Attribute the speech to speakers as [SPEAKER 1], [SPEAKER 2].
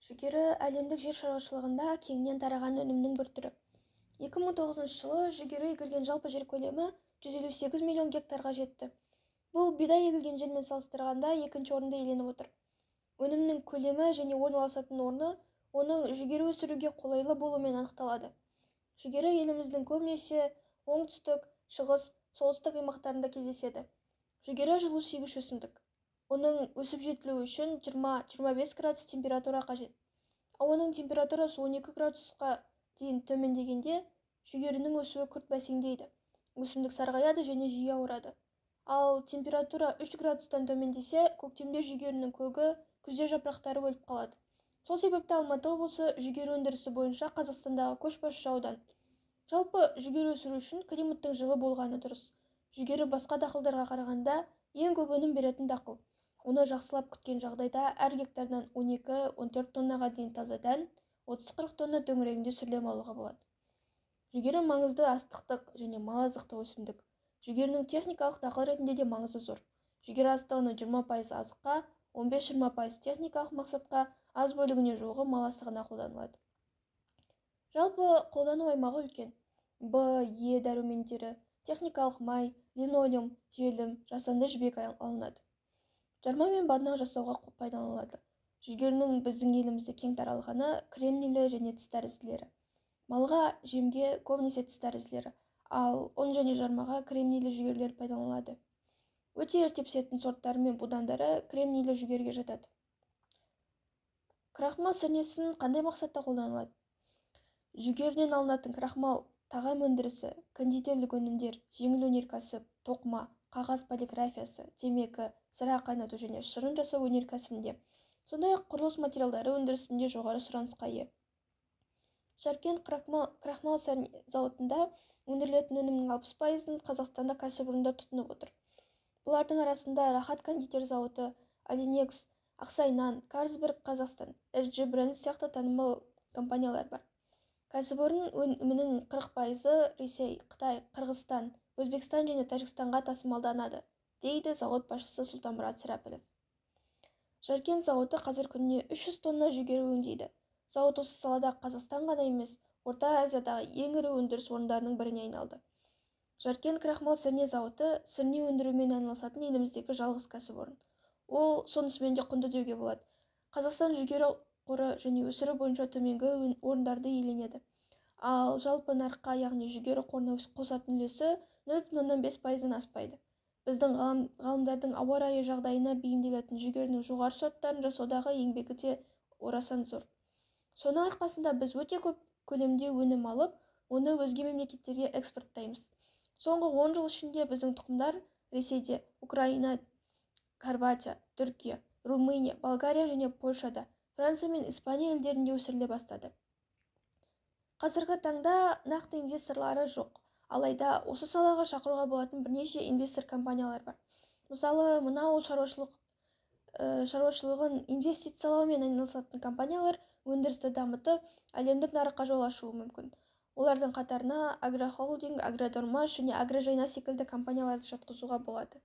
[SPEAKER 1] Жүгері әлемдік жер шаруашылығында кеңінен тараған өнімнің бір түрі. 2009 жылы жүгері егілген жалпы жер көлемі 158 миллион гектарға жетті. Бұл бидай егілген жермен салыстырғанда екінші орынды иеленіп отыр. Өнімнің көлемі және орналасатын орны оның жүгері өсіруге қолайлы болуымен анықталады. Жүгері еліміздің көбінесе оңтүстік, шығыс, солтүстік аймақтарында кездеседі. Жүгері жылу сүйгіш өсімдік. Оның өсіп жетілуі үшін 20-25 градус температура қажет. Ауаның температурасы 12 градусқа дейін төмендегенде жүгерінің өсуі күрт бәсеңдейді. Өсімдік сарғаяды және жиі ауырады. Ал температура 3 градустан төмендесе, көктемде жүгерінің көгі, күзде жапырақтары өліп қалады. Сол себепті Алматы облысы жүгері өндірісі бойынша Қазақстандағы көшбасшы аудан. Жалпы жүгері өсіру үшін климаттың жылы болғаны дұрыс. Жүгері басқа дақылдарға қарағанда ең көп өнім беретін дақыл. Оны жақсылап күткен жағдайда әр гектардан 12-14 тоннаға дейін таза дән, 30-40 тонна төңірегінде сүрлем алуға болады. Жүгері маңызды астықтық және мал азықтық өсімдік. Жүгерінің техникалық дақыл ретінде де маңызы зор. Жүгері астығының 20% азыққа, 15-20% техникалық мақсатқа, аз бөлігіне жуығы мал астығына қолданылады. Жалпы қолдану аймағы үлкен. Б, Е дәрумендері, техникалық май, линолеум, желім, жасанды жібек алынады. Жарма мен баднақ жасауға пайдаланылады. Жүгерінің біздің елімізде кең таралғаны кремнийлі және тістәрізділері. Малға, жемге көбінесе тістәрізділері, ал ұн және жармаға кремнийлі жүгерілер пайдаланылады. Өте ерте пісетін сорттары мен будандары кремнийлі жүгерге жатады. Крахмал сірнесін қандай мақсатта қолданылады? Жүгерінен алынатын крахмал тағам өндірісі, кондитерлік өнімдер, жеңіл өнеркәсіп, тоқыма, қағаз полиграфиясы, темекі, сыра қайнату және шырын жасау өнеркәсібінде, сондай-ақ құрылыс материалдары өндірісінде жоғары сұранысқа ие. Жаркент крахмал зауытында өндірілетін өнімнің 60%-ын Қазақстанда кәсіпорындар тұтынып отыр. Бұлардың арасында Рахат кондитер зауыты, Алинекс, Ақсай-нан, Карлсберг Қазақстан, LG бренд сияқты танымал компаниялар бар. Кәсіпорын өнімінің 40%-ы Ресей, Қытай, Қырғызстан, Өзбекстан және Тәжікстанға тасымалданады, дейді зауыт басшысы Сұлтанмұрат Сірәпілов. Жаркент зауыты қазір күніне 300 тонна жүгері өңдейді. Зауыт осы салада Қазақстан ғана емес, Орта Азиядағы ең ірі өндіріс орындарының біріне айналды. Жаркент крахмал сірне зауыты сірне өндірумен айналысатын еліміздегі жалғыз кәсіпорын. Ол сонысымен де құнды деуге болады. Қазақстан жүгері қоры және өсіру бойынша төменгі орындарды иеленеді. Ал жалпы нарыққа, яғни жүгері қорына қосатын үлесі 0,5%-ден аспайды. Біздің ғалымдардың ауа райы жағдайына бейімделетін жүгерінің жоғары сорттарын жасаудағы еңбегі де орасан зор. Соның арқасында біз өте көп көлемде өнім алып, оны өзге мемлекеттерге экспорттаймыз. Соңғы 10 жыл ішінде біздің тұқымдар Ресейде, Украина, Хорватия, Түркия, Румыния, Болгария және Польшада, Франция мен Испания елдерінде өсіріле бастады. Қазіргі таңда нақты инвесторлары жоқ, алайда осы салаға шақыруға болатын бірнеше инвестор компаниялар бар. Мысалы, мына ауыл шаруашылығын инвестициялаумен айналысатын компаниялар өндірісті дамытып, әлемдік нарыққа жол ашуы мүмкін. Олардың қатарына Агрохолдинг, Агродормаш және Агрожайна секілді компанияларды жатқызуға болады.